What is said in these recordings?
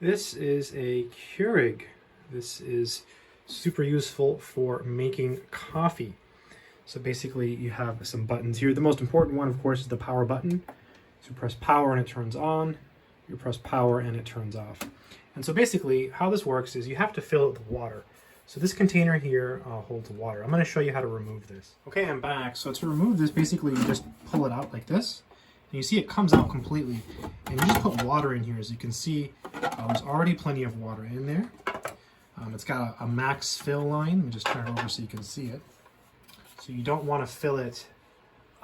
This is a Keurig. This is super useful for making coffee. So basically you have some buttons here. The most important one, of course, is the power button. So you press power and it turns on. You press power and it turns off. And so basically how this works is you have to fill it with water. So this container here holds water. I'm going to show you how to remove this. Okay, I'm back. So to remove this, basically you just pull it out like this. And you see it comes out completely. And you just put water in here. As you can see, there's already plenty of water in there. It's got a max fill line. Let me just turn it over so you can see it. So you don't want to fill it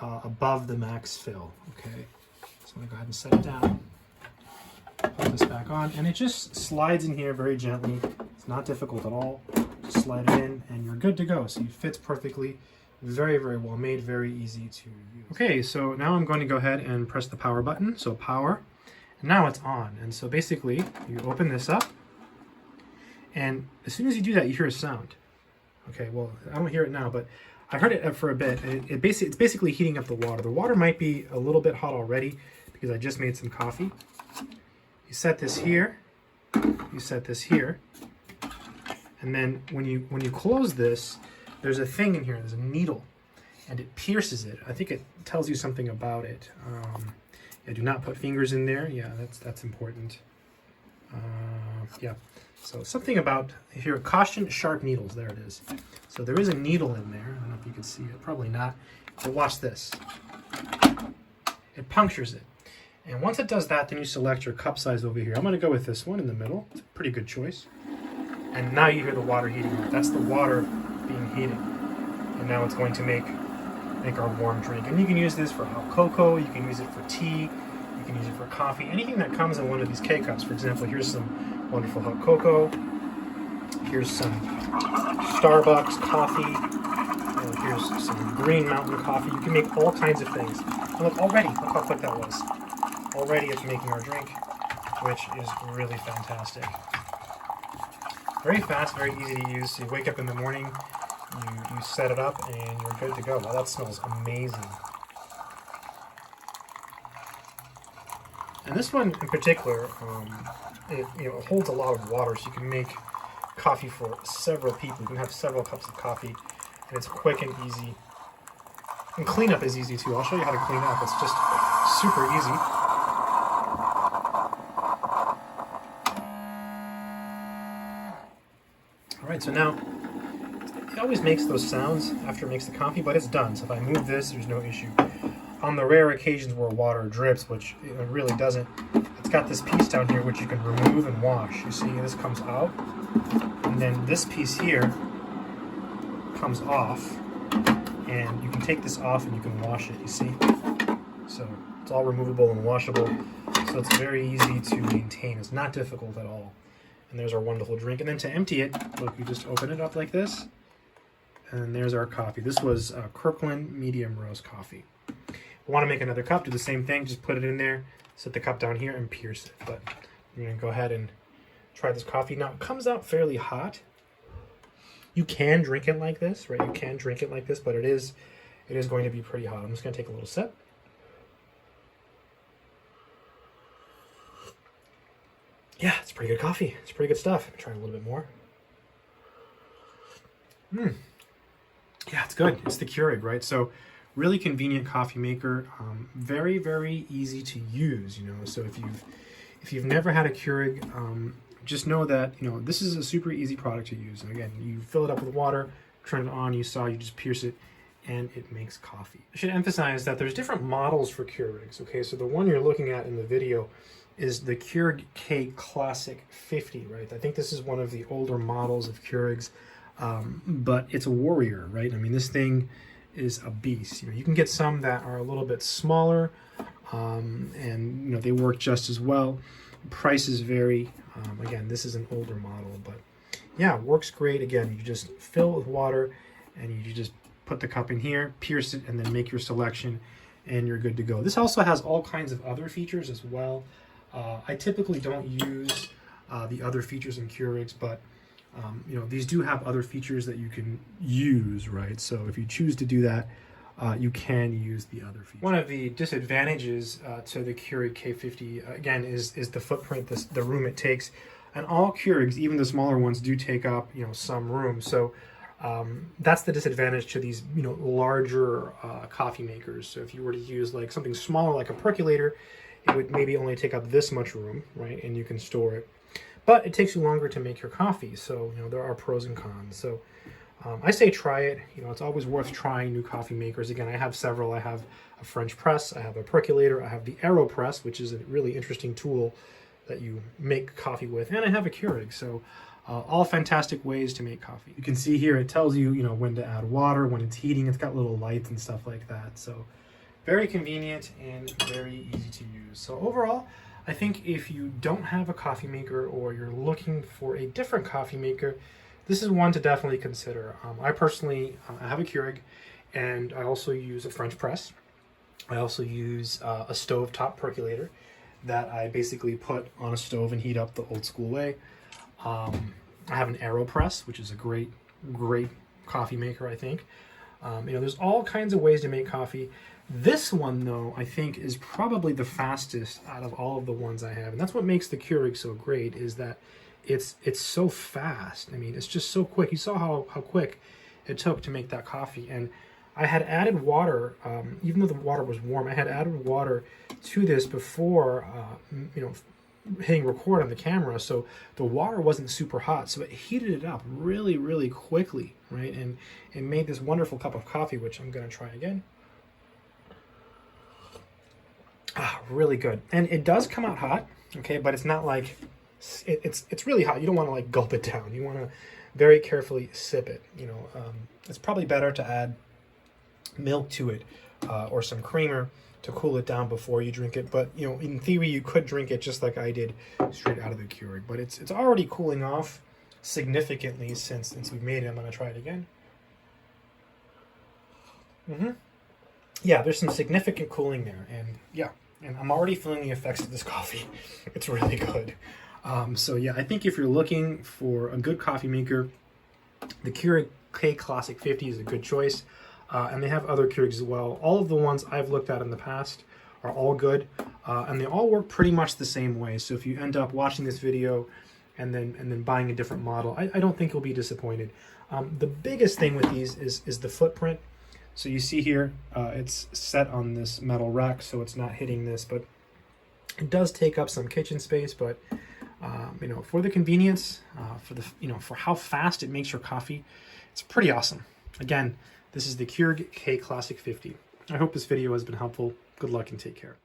above the max fill, okay? So I'm going to go ahead and set it down. Put this back on, and it just slides in here very gently. It's not difficult at all. Just slide it in, and you're good to go. So it fits perfectly. Very, very well made, very easy to use. Okay, so now I'm going to go ahead and press the power button. So power, and now it's on. And so basically, you open this up, and as soon as you do that, you hear a sound. Okay, well, I don't hear it now, but I heard it for a bit. And it's basically heating up the water. The water might be a little bit hot already because I just made some coffee. You set this here, you set this here, and then when you close this, there's a thing in here, there's a needle, and it pierces it. I think it tells you something about it. Yeah, do not put fingers in there. Yeah, that's important. Yeah, so something about here, caution sharp needles, there it is. So there is a needle in there. I don't know if you can see it, probably not. But watch this. It punctures it. And once it does that, then you select your cup size over here. I'm going to go with this one in the middle. It's a pretty good choice. And now you hear the water heating up. That's the water being heated. And now it's going to make our warm drink. And you can use this for hot cocoa. You can use it for tea. You can use it for coffee. Anything that comes in one of these K-Cups. For example, here's some wonderful hot cocoa. Here's some Starbucks coffee. Here's some Green Mountain coffee. You can make all kinds of things. And look, already, look how quick that was. Already it's making our drink, which is really fantastic. Very fast, very easy to use. So you wake up in the morning, you set it up, and you're good to go. Wow, that smells amazing. And this one in particular, it holds a lot of water, so you can make coffee for several people. You can have several cups of coffee, and it's quick and easy. And cleanup is easy too. I'll show you how to clean up. It's just super easy. All right, so now it always makes those sounds after it makes the coffee, but it's done. So if I move this, there's no issue. On the rare occasions where water drips, which it really doesn't, it's got this piece down here which you can remove and wash. You see, this comes out, and then this piece here comes off, and you can take this off and you can wash it, you see? So it's all removable and washable, so it's very easy to maintain. It's not difficult at all. And there's our wonderful drink. And then to empty it, look, you just open it up like this, and there's our coffee. This was Kirkland medium roast coffee. If you want to make another cup, do the same thing. Just put it in there, set the cup down here, and pierce it. But I'm going to go ahead and try this coffee. Now, it comes out fairly hot. You can drink it like this, right? You can drink it like this, but it is going to be pretty hot. I'm just going to take a little sip. Yeah, it's pretty good coffee. It's pretty good stuff. Try a little bit more. Yeah, it's good. It's the Keurig, right? So really convenient coffee maker. Very, very easy to use, So if you've never had a Keurig, just know that, this is a super easy product to use. And again, you fill it up with water, turn it on, you just pierce it, and it makes coffee. I should emphasize that there's different models for Keurigs, okay? So the one you're looking at in the video is the Keurig K-Classic 50, right? I think this is one of the older models of Keurigs, but it's a warrior, right? I mean, this thing is a beast. You can get some that are a little bit smaller, and they work just as well. Prices vary. Again, this is an older model, but yeah, works great. Again, you just fill it with water, and you just put the cup in here, pierce it, and then make your selection, and you're good to go. This also has all kinds of other features as well. I typically don't use the other features in Keurigs, but these do have other features that you can use, right? So if you choose to do that, you can use the other features. One of the disadvantages to the Keurig K50 again is the footprint, the room it takes, and all Keurigs, even the smaller ones, do take up some room. So that's the disadvantage to these larger coffee makers. So if you were to use like something smaller like a percolator, it would maybe only take up this much room, right? And you can store it, but it takes you longer to make your coffee. So there are pros and cons. So I say try it. It's always worth trying new coffee makers. Again, I have several. I have a French press, I have a percolator, I have the AeroPress, which is a really interesting tool that you make coffee with, and I have a Keurig. So all fantastic ways to make coffee. You can see here it tells you, when to add water, when it's heating. It's got little lights and stuff like that. So very convenient and very easy to use. So overall, I think if you don't have a coffee maker or you're looking for a different coffee maker, this is one to definitely consider. I personally I have a Keurig, and I also use a French press. I also use a stovetop percolator that I basically put on a stove and heat up the old school way. I have an AeroPress, which is a great coffee maker, I think. There's all kinds of ways to make coffee. This one, though, I think is probably the fastest out of all of the ones I have. And that's what makes the Keurig so great, is that it's so fast. I mean, it's just so quick. You saw how quick it took to make that coffee. And I had added water, even though the water was warm, I had added water to this before, hitting record on the camera. So the water wasn't super hot. So it heated it up really, really quickly, right? And it made this wonderful cup of coffee, which I'm going to try again. Really good. And it does come out hot, okay, but it's not like it's really hot. You don't want to like gulp it down. You want to very carefully sip it. It's probably better to add milk to it or some creamer to cool it down before you drink it. But in theory, you could drink it just like I did, straight out of the Keurig. But it's already cooling off significantly since we've made it. I'm going to try it again. Yeah, there's some significant cooling there, and I'm already feeling the effects of this coffee. It's really good. So yeah, I think if you're looking for a good coffee maker, the Keurig K-Classic 50 is a good choice. And they have other Keurigs as well. All of the ones I've looked at in the past are all good, and they all work pretty much the same way. So if you end up watching this video and then buying a different model, I don't think you'll be disappointed. The biggest thing with these is the footprint. So you see here, it's set on this metal rack, so it's not hitting this, but it does take up some kitchen space. But for the convenience, for how fast it makes your coffee, it's pretty awesome. Again, this is the Keurig K-Classic 50. I hope this video has been helpful. Good luck and take care.